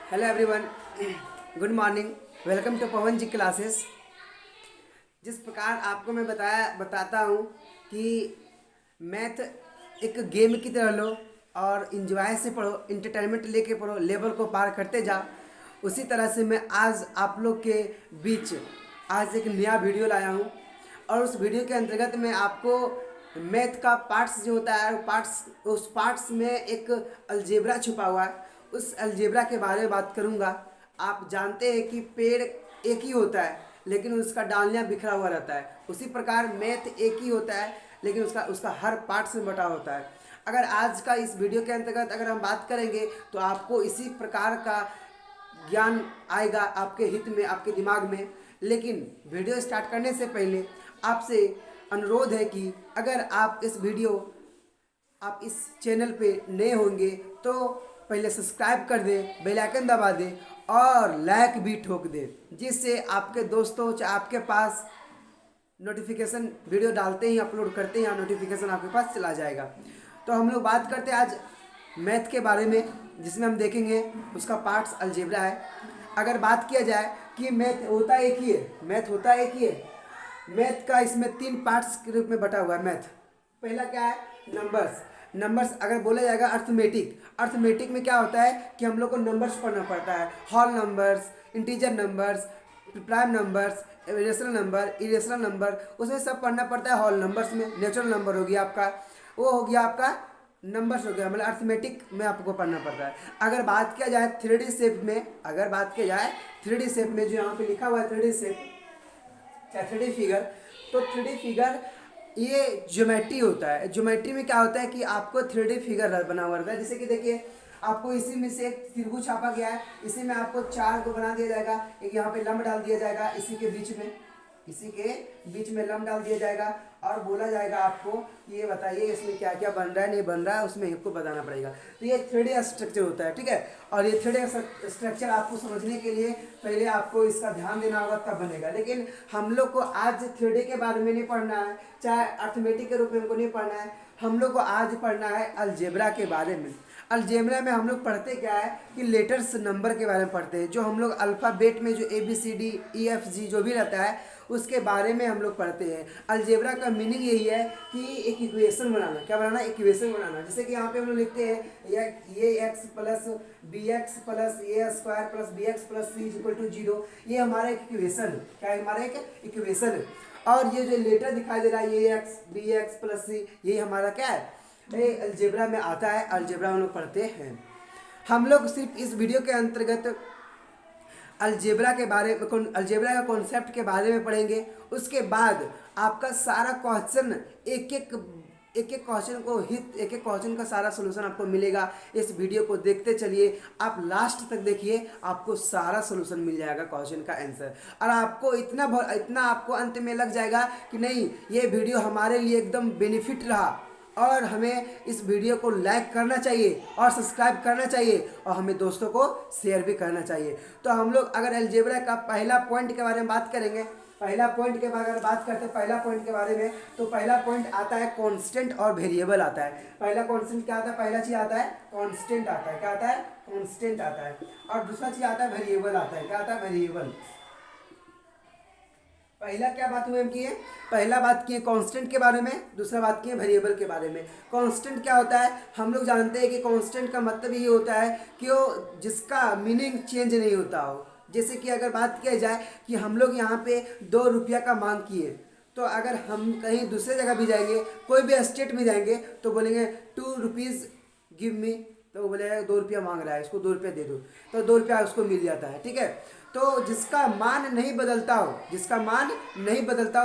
Hello everyone, good morning. Welcome to Pawan ji classes. जिस प्रकार आपको मैं बताता हूँ कि मैथ एक गेम की तरह लो और इंजॉय से पढ़ो, इंटरटेनमेंट लेके पढ़ो, लेवल को पार करते जा। उसी तरह से मैं आज आप लोग के बीच आज एक नया वीडियो लाया हूँ और उस वीडियो के अंतर्गत मैं आपको मैथ का पार्ट्स जो होता है उस पार्ट्स में एक अलजेब्रा छुपा हुआ है, उस अलजेब्रा के बारे में बात करूंगा। आप जानते हैं कि पेड़ एक ही होता है लेकिन उसका डालियाँ बिखरा हुआ रहता है, उसी प्रकार मैथ एक ही होता है लेकिन उसका उसका हर पार्ट से बटा होता है। अगर आज का इस वीडियो के अंतर्गत अगर हम बात करेंगे तो आपको इसी प्रकार का ज्ञान आएगा आपके हित में, आपके दिमाग में। लेकिन वीडियो स्टार्ट करने से पहले आपसे अनुरोध है कि अगर आप इस चैनल पे नए होंगे तो पहले सब्सक्राइब कर दें, बेल आइकन दबा दें और लाइक भी ठोक दें, जिससे आपके दोस्तों चाहे आपके पास नोटिफिकेशन वीडियो डालते ही अपलोड करते ही नोटिफिकेशन आपके पास चला जाएगा। तो हम लोग बात करते हैं आज मैथ के बारे में, जिसमें हम देखेंगे उसका पार्ट्स अलजेब्रा है। अगर बात किया जाए कि मैथ होता एक ही है, मैथ का इसमें 3 पार्ट्स के रूप में बटा हुआ है मैथ। पहला क्या है? नंबर्स अगर बोला जाएगा अर्थमेटिक में क्या होता है कि हम लोग को नंबर्स पढ़ना पड़ता है। Whole numbers, integer numbers, prime numbers, irrational number, उसमें सब पढ़ना पड़ता है। होल नंबर्स में नेचुरल नंबर हो गया आपका, वो हो गया आपका नंबर्स हो गया, मतलब अर्थमेटिक में आपको पढ़ना पड़ता है। अगर बात किया जाए 3D शेप में, जो यहाँ पे लिखा हुआ है 3D शेप या 3D फिगर, तो 3D फिगर ये ज्योमेट्री होता है। ज्योमेट्री में क्या होता है कि आपको 3D फिगर बना हुआ रहता है। जैसे कि देखिए, आपको इसी में से एक त्रिभुज छापा गया है, इसी में आपको 4 को बना दिया जाएगा, एक यहाँ पे लंब डाल दिया जाएगा, इसी के बीच में लंब डाल दिया जाएगा और बोला जाएगा आपको ये बताइए इसमें क्या क्या बन रहा है, नहीं बन रहा है, उसमें आपको बताना पड़ेगा। तो ये 3D स्ट्रक्चर होता है, ठीक है। और ये 3D स्ट्रक्चर आपको समझने के लिए पहले आपको इसका ध्यान देना होगा, तब बनेगा। लेकिन हम लोग को आज 3D के बारे में नहीं पढ़ना है, चाहे अर्थमेटिक के रूप में हमको नहीं पढ़ना है, हम लोग को आज पढ़ना है अलजेब्रा के बारे में। अलजेब्रा में हम लोग पढ़ते क्या है कि लेटर्स नंबर के बारे में पढ़ते हैं, जो हम लोग अल्फ़ाबेट में जो ABCD, EFG जो भी रहता है उसके बारे में हम लोग पढ़ते हैं। अलजेब्रा का मीनिंग यही है कि एक इक्वेशन बनाना। क्या बनाना? इक्वेशन बनाना। जैसे कि यहाँ पे हम लोग लिखते हैं ये x plus bx plus a square plus bx plus c equal to 0, ये हमारा एक इक्वेशन है। क्या है? हमारा एक इक्वेशन है। और ये जो लेटर दिखाई दे रहा है ये x bx प्लस c, ये हमारा क्या है? ये अलजेब्रा में आता है। अलजेब्रा हम लोग पढ़ते हैं। हम लोग सिर्फ इस वीडियो के अंतर्गत अलजेब्रा का कॉन्सेप्ट के बारे में पढ़ेंगे। उसके बाद आपका सारा क्वेश्चन एक एक क्वेश्चन का सारा सोल्यूशन आपको मिलेगा। इस वीडियो को देखते चलिए, आप लास्ट तक देखिए, आपको सारा सोल्यूशन मिल जाएगा क्वेश्चन का आंसर। और आपको इतना आपको अंत में लग जाएगा कि नहीं, ये वीडियो हमारे लिए एकदम बेनिफिट रहा और हमें इस वीडियो को लाइक करना चाहिए और सब्सक्राइब करना चाहिए और हमें दोस्तों को शेयर भी करना चाहिए। तो हम लोग अगर अलजेब्रा का पहला पॉइंट के बारे में बात करेंगे, पहला पॉइंट के बारे में, तो पहला पॉइंट आता है कांस्टेंट और वेरिएबल आता है। पहला कांस्टेंट क्या आता है? पहला चीज आता है कांस्टेंट आता है। क्या आता है? कांस्टेंट आता है। और दूसरा चीज आता है वेरिएबल आता है। क्या आता है? वेरिएबल। पहला क्या बात हुई हम किए? पहला बात किए कांस्टेंट के बारे में, दूसरा बात किए वेरिएबल के बारे में। कांस्टेंट क्या होता है? हम लोग जानते हैं कि कांस्टेंट का मतलब ये होता है कि वो जिसका मीनिंग चेंज नहीं होता हो। जैसे कि अगर बात किया जाए कि हम लोग यहाँ पे 2 रुपया का मांग किए, तो अगर हम कहीं दूसरे जगह भी जाएंगे, कोई भी स्टेट में जाएंगे, तो बोलेंगे 2 रुपीज़ गिव मी, तो वो बोलेगा 2 रुपया मांग रहा है, इसको 2 रुपया दे दो, तो 2 रुपया उसको मिल जाता है, ठीक है। तो जिसका मान नहीं बदलता हो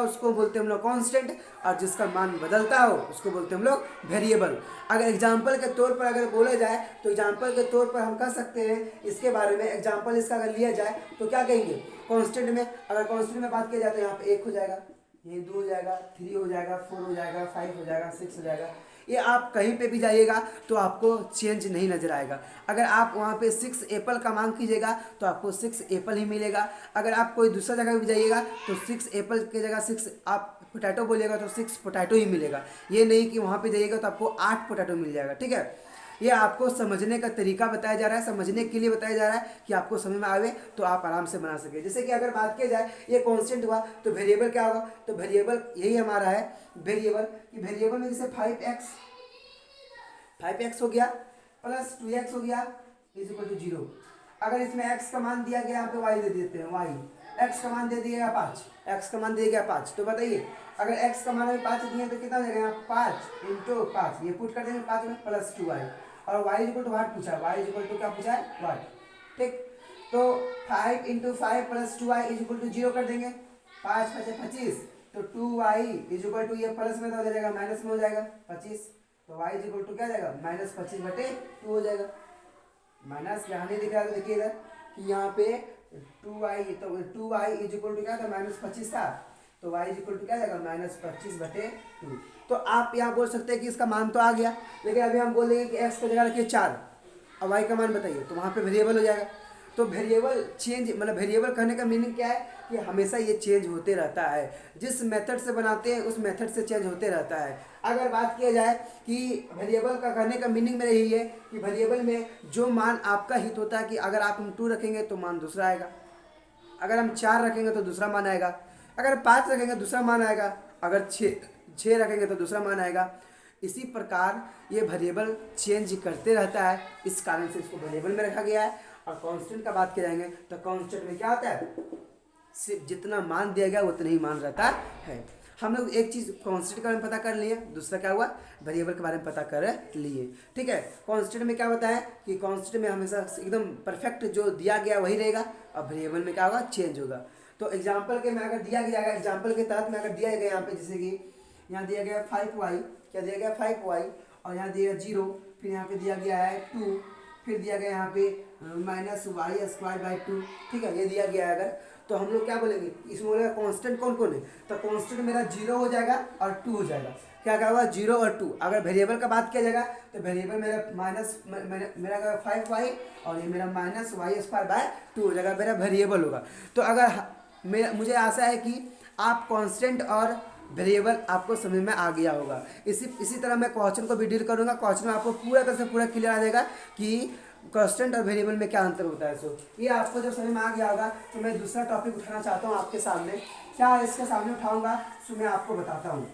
उसको बोलते हैं हम लोग कांस्टेंट, और जिसका मान बदलता हो उसको बोलते हैं हम लोग वेरिएबल। अगर एग्जांपल के तौर पर अगर बोला जाए तो एग्जांपल के तौर पर हम कह सकते हैं इसके बारे में। एग्जांपल इसका अगर लिया जाए तो क्या कहेंगे? कांस्टेंट में, अगर कांस्टेंट में बात किया जाए तो यहाँ पे 1 हो जाएगा, ये 2 हो जाएगा, 3 हो जाएगा, 4 हो जाएगा, 5 हो जाएगा, 6 हो जाएगा। ये आप कहीं पे भी जाइएगा तो आपको चेंज नहीं नज़र आएगा। अगर आप वहाँ पे 6 एप्पल का मांग कीजिएगा तो आपको 6 एप्पल ही मिलेगा। अगर आप कोई दूसरा जगह भी जाइएगा तो 6 एप्पल की जगह 6 आप पोटैटो बोलिएगा तो 6 पोटैटो ही मिलेगा। ये नहीं कि वहाँ पे जाइएगा तो आपको 8 पोटैटो मिल जाएगा, ठीक है। ये आपको समझने का तरीका बताया जा रहा है, समझने के लिए बताया जा रहा है कि आपको समझ में आवे तो आप आराम से बना सके। जैसे कि अगर बात किया जाए ये कांस्टेंट हुआ तो वेरिएबल क्या होगा, तो वेरिएबल यही हमारा है वेरिएबल, कि वेरिएबल में जैसे 5x हो गया प्लस 2x हो गया इज इक्वल टू 0। अगर इसमें x का मान दिया गया, यहाँ पे y दे देते हैं, y x का मान दे दिया गया 5, x का मान दिया गया 5, तो बताइए अगर x का मान हमें 5 दिए तो कितना हो जाएगा, 5 इंटू 5, ये पुट कर देंगे 5 में प्लस 2y, और y इक्वल टू वाट पूछा, y इक्वल टू क्या पूछा है, वाट। ठीक, तो 5 into 5 plus 2y is equal to 0 कर देंगे, 5 5 25, तो 2y इज इक्वल टू, ये प्लस में तो हो जाएगा माइनस में हो जाएगा 25, तो y इज इक्वल टू क्या जाएगा, -25/2 हो जाएगा। माइनस यहाँ नहीं दिख रहा, तो देखिए इधर कि यहाँ पे 2y, तो 2y इज इक्वल टू क्या था, -25 था, तो y इज इक्वल टू क्या जाएगा, -25/2। तो आप यहाँ बोल सकते हैं कि इसका मान तो आ गया, लेकिन अभी हम बोलेंगे कि x की जगह रखिए 4, अब y का मान बताइए, तो वहाँ पे वेरिएबल हो जाएगा। तो वेरिएबल चेंज, मतलब वेरिएबल कहने का मीनिंग क्या है कि हमेशा ये चेंज होते रहता है, जिस मेथड से बनाते हैं उस मेथड से चेंज होते रहता है। अगर बात किया जाए कि वेरिएबल का कहने का मीनिंग मेरा यही है कि वेरिएबल में जो मान आपका हित होता है कि अगर आप हम 2 रखेंगे तो मान दूसरा आएगा, अगर हम 4 रखेंगे तो दूसरा मान आएगा, अगर 5 रखेंगे दूसरा मान आएगा, अगर 6 रखेंगे तो दूसरा मान आएगा। इसी प्रकार ये वेरिएबल चेंज करते रहता है, इस कारण से इसको वेरिएबल में रखा गया है। और कांस्टेंट का बात करेंगे तो कांस्टेंट में क्या होता है, सिर्फ जितना मान दिया गया उतना ही मान रहता है। हम लोग एक चीज़ कांस्टेंट के बारे में पता कर लिए, दूसरा क्या हुआ, वेरिएबल के बारे में पता कर लिए। ठीक है, कांस्टेंट में क्या होता है कि कांस्टेंट में हमेशा एकदम परफेक्ट जो दिया गया वही रहेगा, और वेरिएबल में क्या होगा, चेंज होगा। तो एग्जाम्पल के में अगर दिया गया, एग्जाम्पल के तहत में अगर दिया गया यहाँ पे, जैसे कि यहाँ दिया गया 5y, क्या दिया गया 5y, और यहाँ दिया 0, फिर यहाँ पे दिया गया है 2, फिर दिया गया यहाँ पे -y²/2। ठीक है, ये दिया गया है। अगर तो हम लोग क्या बोलेंगे, इसमें बोलेगा कांस्टेंट कौन कौन है, तो कांस्टेंट मेरा 0 हो जाएगा और 2 हो जाएगा। क्या क्या होगा, 0 और 2। अगर वेरिएबल का बात किया जाएगा तो वेरिएबल मेरा मेरा 5y और ये मेरा -y² हो जाएगा, मेरा वेरिएबल होगा। तो अगर मुझे आशा है कि आप कांस्टेंट और वेरिएबल आपको समझ में आ गया होगा। इसी तरह मैं क्वेश्चन को भी डील करूंगा, क्वेश्चन में आपको पूरा तरह से पूरा क्लियर आ जाएगा कि कांस्टेंट और वेरिएबल में क्या अंतर होता है। सो ये आपको जब समझ में आ गया होगा तो मैं दूसरा टॉपिक उठाना चाहता हूँ आपके सामने। क्या इसके सामने उठाऊंगा, सो मैं आपको बताता हूँ।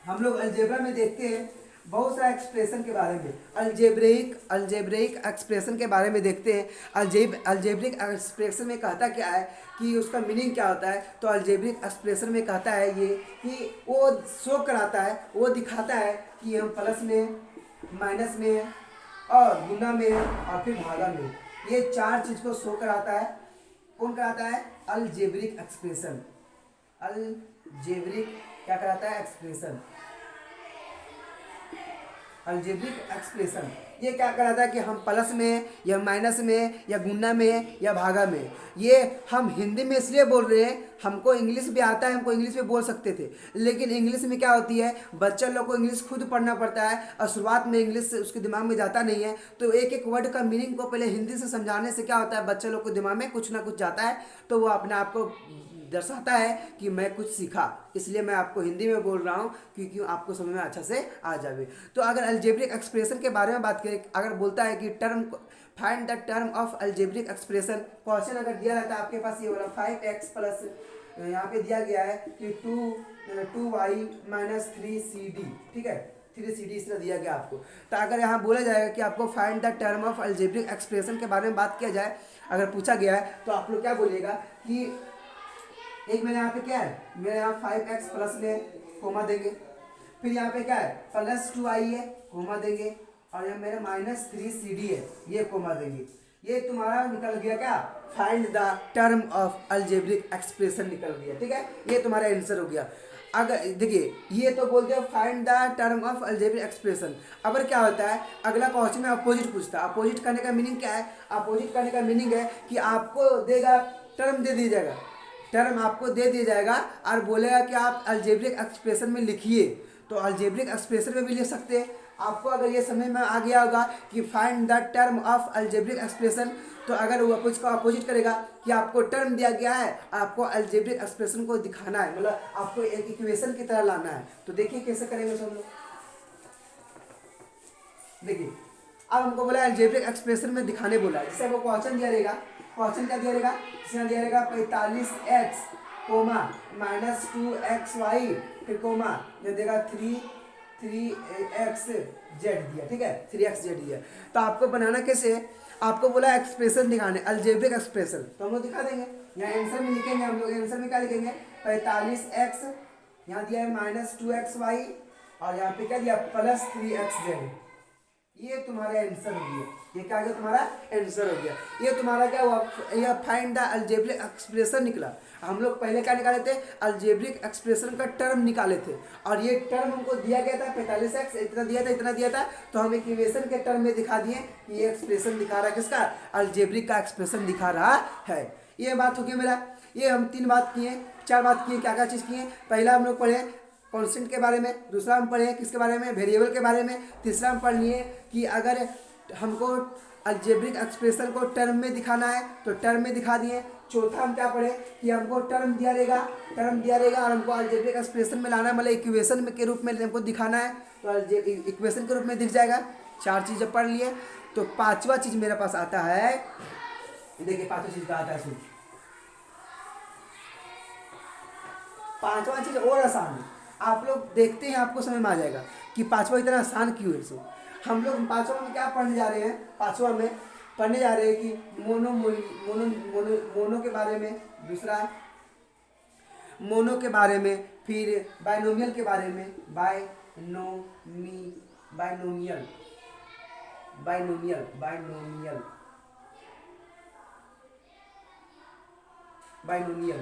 हम लोग अलजेब्रा में देखते हैं बहुत सारा एक्सप्रेशन के बारे में, अलजेब्रिक एक्सप्रेशन के बारे में देखते हैं। अलजेब्रिक एक्सप्रेशन में कहता क्या है कि उसका मीनिंग क्या होता है, तो अलजेब्रिक एक्सप्रेशन में कहता है ये कि वो शो कराता है, वो दिखाता है कि हम प्लस में, माइनस में और गुना में और फिर भागा में, ये 4 चीज़ को शो कराता है। कौन कराता है, अलजेब्रिक एक्सप्रेशन। अलजेब्रिक क्या कराता है, एक्सप्रेशन। अलजेब्रिक एक्सप्रेशन ये क्या कराता है कि हम प्लस में या माइनस में या गुना में या भागा में, ये हम हिंदी में इसलिए बोल रहे हैं, हमको इंग्लिश भी आता है, हमको इंग्लिश में बोल सकते थे, लेकिन इंग्लिश में क्या होती है, बच्चा लोग को इंग्लिश खुद पढ़ना पड़ता है और शुरुआत में इंग्लिश उसके दिमाग में जाता नहीं है, तो एक एक वर्ड का मीनिंग को पहले हिंदी से समझाने से क्या होता है, बच्चे लोग को दिमाग में कुछ ना कुछ जाता है, तो वो अपने आप को दर्शाता है कि मैं कुछ सीखा। इसलिए मैं आपको हिंदी में बोल रहा हूँ क्योंकि आपको समझ में अच्छा से आ जाए। तो अगर अलजेब्रिक एक्सप्रेशन के बारे में बात करें, अगर बोलता है कि find the term of algebraic expression, question अगर दिया रहता है आपके पास ये वाला 5x प्लस यहाँ पे दिया गया है कि 2y - 3cd, ठीक है 3cd इस तरह दिया गया आपको। तो अगर यहाँ बोला जाएगा कि आपको find the term of algebraic expression के बारे में बात किया जाए, अगर पूछा गया है तो आप लोग क्या बोलिएगा कि एक मेरे यहाँ पे क्या है, मेरे यहाँ 5x प्लस में कोमा देंगे, फिर यहाँ पे क्या है प्लस 2y है कोमा देंगे, और यहाँ मेरा -3cd है ये कोमा देंगे। ये तुम्हारा निकल गया क्या, find the term of algebraic expression निकल गया। ठीक है, ये तुम्हारा आंसर हो गया। अगर देखिए ये तो बोलते हैं find the term of algebraic expression. अगर क्या होता है, अगला क्वेश्चन में अपोजिट पूछता है। अपोजिट करने का मीनिंग क्या है, अपोजिट करने का मीनिंग है कि आपको देगा टर्म दे दिया जाएगा, टर्म आपको दे दिया जाएगा और बोलेगा कि आप अलजेब्रिक एक्सप्रेशन में लिखिए। तो अलजेब्रिक एक्सप्रेशन में भी लिख सकते हैं। आपको अगर ये समझ में आ गया होगा कि find the term of algebraic expression, तो अगर वो उसका अपोजिट करेगा कि आपको टर्म दिया गया है, आपको अलजेब्रिक एक्सप्रेशन को दिखाना है, मतलब आपको एक इक्वेशन की तरह लाना है। तो देखिए कैसे करेंगे सब लोग। देखिए अब हमको बोला अलजेब्रिक एक्सप्रेशन में दिखाने बोला है। जैसे हमको क्वेश्चन दिया रहेगा, क्वेश्चन क्या दिया रहेगा, इसमें दिया रहेगा 45x कोमा -2xy फिर कोमा जो देगा 3x z दिया, ठीक है, 3x z दिया। तो आपको बनाना कैसे है, आपको बोला एक्सप्रेशन दिखाने, अलजेब्रिक एक्सप्रेशन, तो हम लोग दिखा देंगे। यहाँ आंसर में लिखेंगे हम लोग, आंसर में क्या लिखेंगे, 45x यहाँ दिया है -2xy और यहाँ पे क्या दिया +3xz। ये तुम्हारा आंसर हो गया, ये क्या गया तुम्हारा आंसर हो गया। ये तुम्हारा क्या हुआ, यह फाइंड द अलजेब्रिक एक्सप्रेशन निकला। हम लोग पहले क्या निकाले थे, अलजेब्रिक एक्सप्रेशन का टर्म निकाले थे और ये टर्म हमको दिया गया था 45x, इतना दिया था, इतना दिया था, तो हम इक्वेशन के टर्म में दिखा दिए कि ये एक्सप्रेशन दिखा रहा है किसका, अलजेब्रिक का एक्सप्रेशन दिखा रहा है। ये बात हो गई मेरा। ये हम 3 बात किए, 4 बात किए, क्या क्या चीज़ किए। पहला हम लोग पढ़े कॉन्स्टेंट के बारे में, दूसरा हम पढ़े किसके बारे में, वेरिएबल के बारे में, तीसरा हम पढ़ लिए कि अगर हमको अलजेब्रिक एक्सप्रेशन को टर्म में दिखाना है तो टर्म में दिखा दिए। चौथा हम क्या पढ़े कि हमको टर्म दिया रहेगा और हमको अलजेब्रिक एक्सप्रेशन में लाना है, मतलब इक्वेशन के रूप में हमको दिखाना है, तो इक्वेशन के रूप में दिख जाएगा। 4 चीज़ जब पढ़ लिए तो 5वां चीज़ मेरे पास आता है, देखिए 5वां चीज़ का आता है, सुन 5वां चीज़ और आसान है, आप लोग देखते हैं आपको समझ में आ जाएगा कि 5वां इतना आसान क्यों है। सो हम लोग 5वां में क्या पढ़ने जा रहे हैं, 5वां में पढ़ने जा रहे हैं कि मोनो के बारे में, दूसरा मोनो के बारे में, फिर बाइनोमियल के बारे में, बाइनोमियल,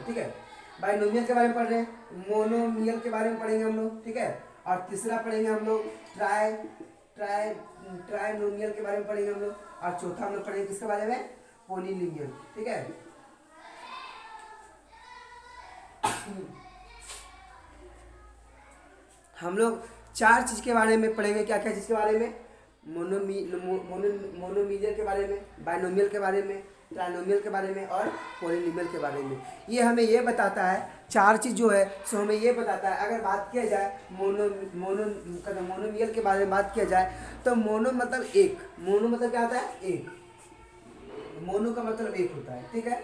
ठीक है, बाइनोमियल के बारे में पढ़ रहे हैं, मोनोमियल के बारे में पढ़ेंगे हम लोग, ठीक है, और तीसरा पढ़ेंगे हम लोग ट्राइनोमियल के बारे में पढ़ेंगे हम लोग, और चौथा हम लोग पढ़ेंगे किसके बारे में, पॉलिनोमियल, ठीक है। हम लोग 4 चीज़ के बारे में पढ़ेंगे, क्या क्या चीज़ के बारे में, मोनोमियल के बारे में, बाइनोमियल के बारे में, ट्राइनोमियल के बारे में और पॉलिनोमियल के बारे में। ये हमें ये बताता है, 4 चीज़ जो है सो हमें ये बताता है। अगर बात किया जाए मोनोमियल के बारे में बात किया जाए तो मोनो मतलब एक, मोनो मतलब क्या होता है, एक, मोनो का मतलब एक होता है, ठीक है।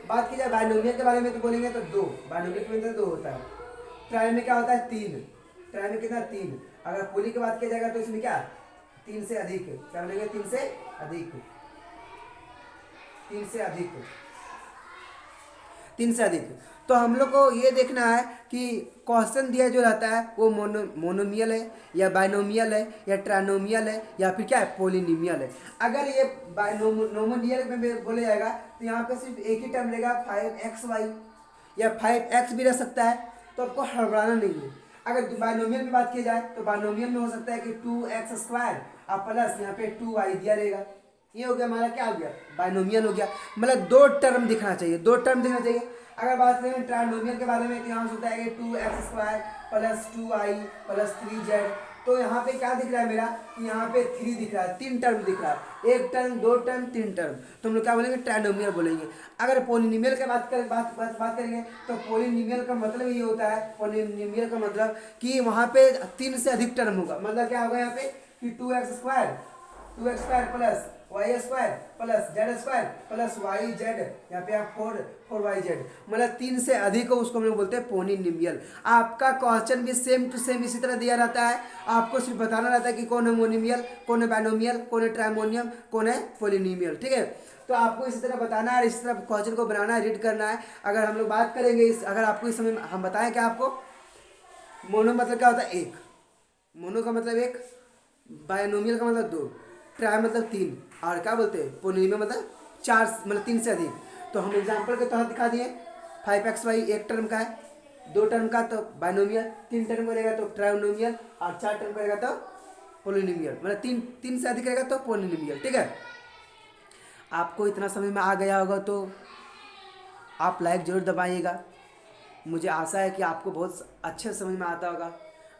बात की जाए बाइनोमियल के बारे में तो बोलेंगे तो 2, बाइनोमियल के मतलब 2 होता है। ट्राई में क्या होता है, 3, ट्राई में कितना 3। अगर पोली की बात किया जाएगा तो इसमें क्या 3 से अधिक, क्या बोलेंगे 3 से अधिक, 3 से अधिक, 3 से अधिक। तो हम लोग को ये देखना है कि क्वेश्चन दिया जो रहता है वो मोनोमियल है या बाइनोमियल है या ट्राइनोमियल है या फिर क्या है, पॉलिनोमियल है। अगर ये बाइनोमियल में बोला जाएगा तो यहाँ पे सिर्फ एक ही टर्म रहेगा 5xy या 5x भी रह सकता है, तो आपको हड़बड़ाना नहीं है। अगर बाइनोमियल में बात की जाए तो बाइनोमियल में हो सकता है कि 2x² और प्लस यहाँ पे 2y दिया रहेगा। ये हो गया हमारा, क्या हो गया, बाइनोमियल हो गया, मतलब 2 टर्म दिखना चाहिए, 2 टर्म दिखना चाहिए। अगर बात करें ट्राइनोमियल के बारे में तो यहाँ होता है कि 2x² + 2y + 3z। तो यहाँ पे क्या दिख रहा है मेरा, यहाँ पे 3 दिख रहा है, 3 टर्म दिख रहा है, 1 टर्म 2 टर्म 3 टर्म, तो हम लोग क्या बोलेंगे, ट्राइनोमियल बोलेंगे। अगर पॉलिनोमियल की बात करेंगे तो पॉलिनोमियल का मतलब ये होता है, पॉलिनोमियल का मतलब कि वहाँ पे 3 से अधिक टर्म होगा। मतलब क्या होगा यहाँ पे कि 2x² + y² + z² + yz, यहाँ पे आप 4yz, मतलब 3 से अधिक हो उसको हम लोग बोलते हैं पॉलिनोमियल। आपका क्वेश्चन भी सेम टू सेम इसी तरह दिया रहता है, आपको सिर्फ बताना रहता है कि कौन है मोनोमियल, कौन है बाइनोमियल, कौन है ट्राइमोनियम, कौन है पॉलिनोमियल, ठीक है। तो आपको इसी तरह बताना है, इसी तरह क्वेश्चन को बनाना है, रीड करना है। अगर हम लोग बात करेंगे अगर आपको इस समय हम बताएं क्या आपको, मोनो मतलब क्या होता है, एक, मोनो का मतलब एक, बाइनोमियल का मतलब 2, ट्राई मतलब 3 और क्या बोलते हैं पॉलिनोमियल मतलब 4, मतलब 3 से अधिक। तो हम एग्जांपल के तहत दिखा दिए, 5xy 1 टर्म का है, 2 टर्म का तो बाइनोमियल, 3 टर्म का रहेगा तो ट्राइनोमियल और 4 टर्म का रहेगा तो पॉलिनोमियल, मतलब 3 से अधिक रहेगा तो पॉलिनोमियल, ठीक है। आपको इतना समझ में आ गया होगा तो आप लाइक जरूर दबाइएगा। मुझे आशा है कि आपको बहुत अच्छे समझ में आता होगा,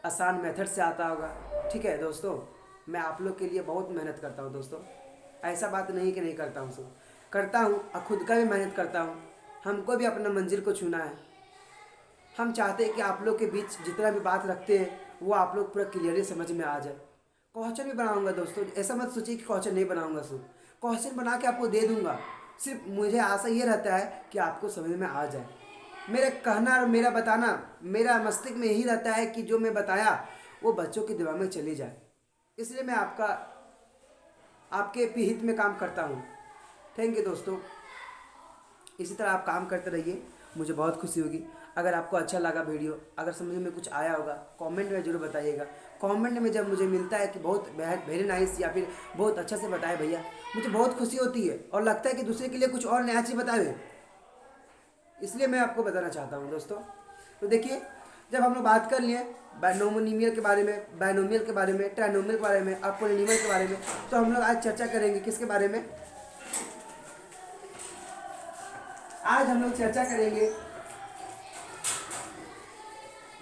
आसान मेथड से आता होगा, ठीक है दोस्तों। मैं आप लोग के लिए बहुत मेहनत करता हूँ दोस्तों, ऐसा बात नहीं कि नहीं करता हूँ, सो करता हूँ और ख़ुद का भी मेहनत करता हूँ। हमको भी अपना मंजिल को छूना है। हम चाहते हैं कि आप लोग के बीच जितना भी बात रखते हैं वो आप लोग पूरा क्लियरली समझ में आ जाए। क्वेश्चन भी बनाऊंगा दोस्तों, ऐसा मत सोचिए कि क्वेश्चन नहीं बनाऊंगा। सिर्फ क्वेश्चन बना के आपको दे दूंगा। सिर्फ मुझे आशा ये रहता है कि आपको समझ में आ जाए। मेरा कहना और मेरा बताना, मेरा मस्तिष्क में यही रहता है कि जो मैं बताया वो बच्चों के दिमाग में चली जाए। इसलिए मैं आपके हित में काम करता हूँ। थैंक यू दोस्तों। इसी तरह आप काम करते रहिए, मुझे बहुत खुशी होगी। अगर आपको अच्छा लगा वीडियो, अगर समझ में कुछ आया होगा, कमेंट में जरूर बताइएगा। कमेंट में जब मुझे मिलता है कि बहुत वेरी नाइस या फिर बहुत अच्छा से बताए भैया, मुझे बहुत खुशी होती है और लगता है कि दूसरे के लिए कुछ और नया चीज़ बताए। इसलिए मैं आपको बताना चाहता हूँ दोस्तों। तो देखिए, जब हम लोग बात कर लिए बायनोमियल के बारे में, बायनोमियल के बारे में, ट्राइनोमियल के बारे में और पॉलिनोमियल के बारे में, तो हम लोग आज चर्चा करेंगे किसके बारे में? आज हम लोग चर्चा करेंगे,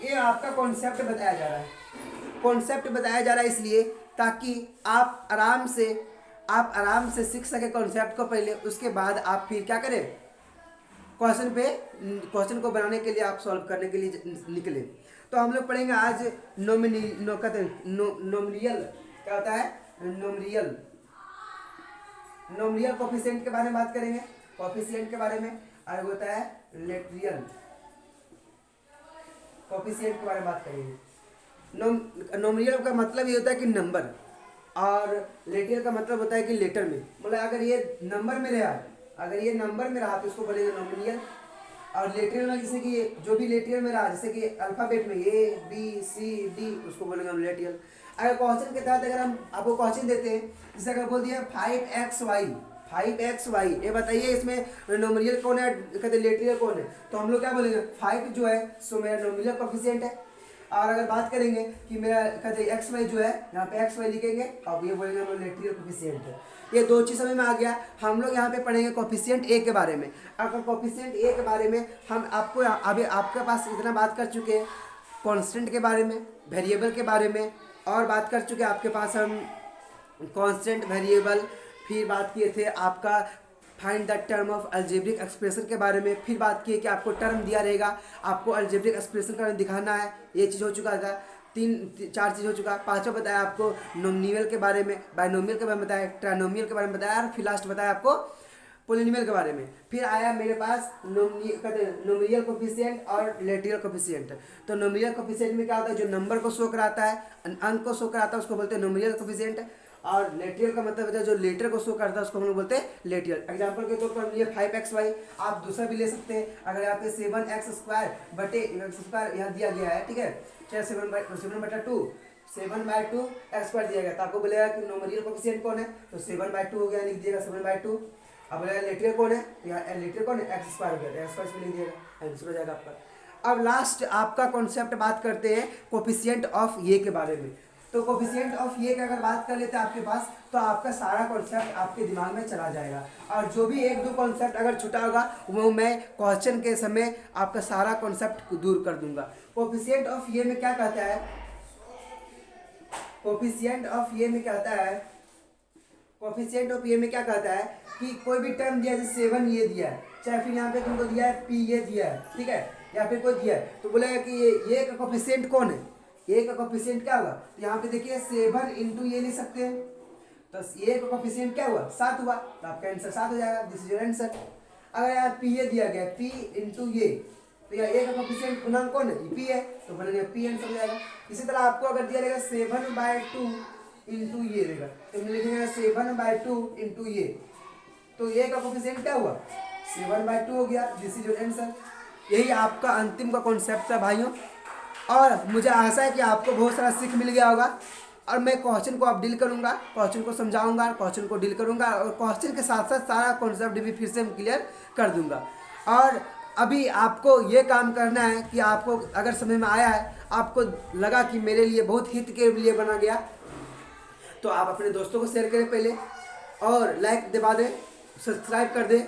ये आपका कॉन्सेप्ट बताया जा रहा है। कॉन्सेप्ट बताया जा रहा है इसलिए ताकि आप आराम से सीख सके कॉन्सेप्ट को पहले, उसके बाद आप फिर क्या करें, क्वेश्चन को बनाने के लिए, आप सॉल्व करने के लिए निकले। तो हम लोग पढ़ेंगे आज नोमिनियल, क्या होता है? नोमिनियल कोफिशिएंट के बारे में बात करेंगे, कोफिशिएंट के बारे में। और होता है लेटरियल कोफिशिएंट के बारे में बात करेंगे। नोमिनियल का मतलब ये होता है कि नंबर, और लेटरियल का मतलब होता है कि लेटर में, मतलब अगर ये नंबर में रहा, तो इसको बोलेंगे नोमिनियल। और लेटरियल में जैसे कि जो भी लेटरियल में रहा, जैसे कि अल्फाबेट में ABCD, उसको बोलेंगे हम लेटरियल। अगर क्वेश्चन के तहत अगर हम आपको क्वेश्चन देते हैं, जैसे अगर बोल दिया 5xy, ये बताइए इसमें नोमिनियल कौन है, कहते लेटरियल कौन है? तो हम लोग क्या बोलेंगे, 5 जो है सो मेरा नोमिनियल कोफिशिएंट है। और अगर बात करेंगे कि मेरा कहते XY जो है, यहाँ पे XY लिखेंगे और ये बोलेंगे हम लोग लेटरियल कोफिशिएंट है। ये दो चीज़ समझ में आ गया। हम लोग यहाँ पे पढ़ेंगे कोफिशिएंट A के बारे में। अगर कोफिशिएंट A के बारे में हम आपको अभी आपके पास इतना बात कर चुके हैं, कांस्टेंट के बारे में, वेरिएबल के बारे में, और बात कर चुके हैं आपके पास हम कांस्टेंट, वेरिएबल, फिर बात किए थे आपका find the term of algebraic expression के बारे में, फिर बात की कि आपको टर्म दिया रहेगा, आपको अलजेब्रिक एक्सप्रेशन का दिखाना है, ये चीज़ हो चुका था। 4 चीज़ हो चुका। 5वां बताया आपको नोमिनियल के बारे में, बायनोमियल के बारे में बताया, ट्राइनोमियल के बारे में बताया, और फिर लास्ट बताया आपको पॉलिनोमियल के बारे में। फिर आया मेरे पास नोमिनियल कोफिशिएंट और लेटरियल कोफिशिएंट। तो नोमिनियल कोफिशिएंट में क्या होता है, जो नंबर को शो कराता है, अंक को शो कराता है, उसको बोलते हैं नोमिनियल कोफिशिएंट। और लेटरियल का मतलब होता है जो लेटर को शो करता है, उसको हम लोग बोलते हैं लेटरियल। एग्जांपल के तौर पर ये 5xy, आप दूसरा भी ले सकते हैं। अगर यहाँ पे 7x² बटे x² यहाँ दिया गया है, ठीक है, चाहे 7/2 x² दिया गया, तो आपको बोलेगा कि नोमिनियल कोफिशिएंट कौन है, तो 7/2 हो गया, लिख दिएगा 7/2। अब बोलेगा लेटरियल कौन है, यहाँ लेटरियल कौन है, x² हो गया, x² इसमें लिख दिएगा, आंसर हो जाएगा आपका। अब लास्ट आपका कॉन्सेप्ट बात करते हैं कोफिशिएंट ऑफ ये के बारे में। तो कोफिशिएंट ऑफ ये का अगर बात कर लेते हैं आपके पास, तो आपका सारा कॉन्सेप्ट आपके दिमाग में चला जाएगा। और जो भी 1-2 कॉन्सेप्ट अगर छूटा होगा वो मैं क्वेश्चन के समय आपका सारा कॉन्सेप्ट दूर कर दूंगा। कोफिशिएंट ऑफ ये में क्या कहता है, कोफिशिएंट ऑफ ये में क्या कहता है, कोफिशिएंट ऑफ ये में क्या कहता है कि कोई भी टर्म दिया, जैसे 7 ये दिया है, चाहे फिर यहाँ पे तुमको दिया है P ये दिया है, ठीक है, या फिर कोई दिया है, तो बोलेगा कि ये का कोफिशिएंट कौन है, ए का कोफिशिएंट क्या हुआ। तो यहाँ पे देखिए 7 इंटू ये ले सकते हैं, तो ए का कोफिशिएंट क्या हुआ, 7 हुआ, तो आपका आंसर 7 हो जाएगा। This is your answer. अगर यहाँ P ये दिया गया, P इंटू ये, तो यहाँ ए का कोफिशिएंट पूर्णांक कौन है, P है, तो बोलेंगे P आंसर हो जाएगा। इसी तरह आपको अगर दिया रहेगा 7/2 इंटू ये रहेगा, तो हम लिखेंगे 7/2 इंटू ये, तो ए का कोफिशिएंट क्या हुआ, 7/2 हो गया। This is your answer. यही आपका अंतिम का कॉन्सेप्ट था भाइयों, और मुझे आशा है कि आपको बहुत सारा सीख मिल गया होगा। और मैं क्वेश्चन को अब डील करूंगा, क्वेश्चन को समझाऊंगा, क्वेश्चन को डील करूंगा, और क्वेश्चन के साथ साथ सारा कॉन्सेप्ट भी फिर से हम क्लियर कर दूंगा। और अभी आपको ये काम करना है कि आपको अगर समझ में आया है, आपको लगा कि मेरे लिए बहुत हित के लिए बना गया, तो आप अपने दोस्तों को शेयर करें पहले, और लाइक दबा दें, सब्सक्राइब कर दें।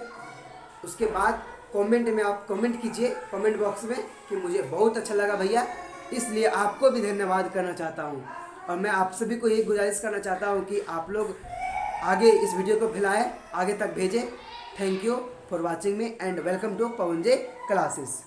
उसके बाद कमेंट में आप कमेंट कीजिए, कमेंट बॉक्स में, कि मुझे बहुत अच्छा लगा भैया। इसलिए आपको भी धन्यवाद करना चाहता हूँ, और मैं आप सभी को यही गुजारिश करना चाहता हूँ कि आप लोग आगे इस वीडियो को फैलाएं, आगे तक भेजें। Thank you for watching me and welcome to Pawan J classes.